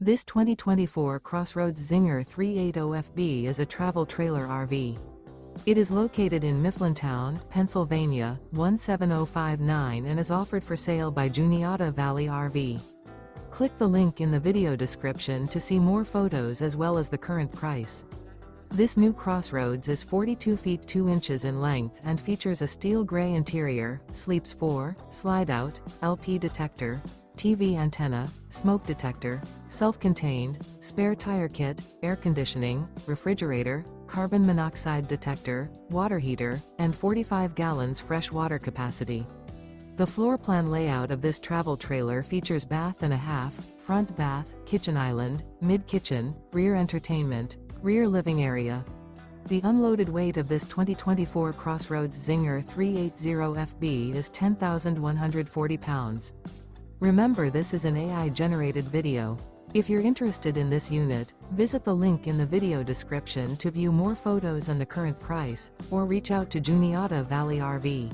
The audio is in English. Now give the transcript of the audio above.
This 2024 CrossRoads Zinger 380FB is a travel trailer RV. It is located in Mifflintown, Pennsylvania, 17059 and is offered for sale by Juniata Valley RV. Click the link in the video description to see more photos as well as the current price. This new CrossRoads is 42 feet 2 inches in length and features a steel gray interior, sleeps 4, slide-out, LP detector, TV antenna, smoke detector, self-contained, spare tire kit, air conditioning, refrigerator, carbon monoxide detector, water heater, and 45 gallons fresh water capacity. The floor plan layout of this travel trailer features bath and a half, front bath, kitchen island, mid-kitchen, rear entertainment, rear living area. The unloaded weight of this 2024 CrossRoads Zinger 380FB is 10,140 pounds. Remember, this is an AI-generated video. If you're interested in this unit, visit the link in the video description to view more photos and the current price, or reach out to Juniata Valley RV.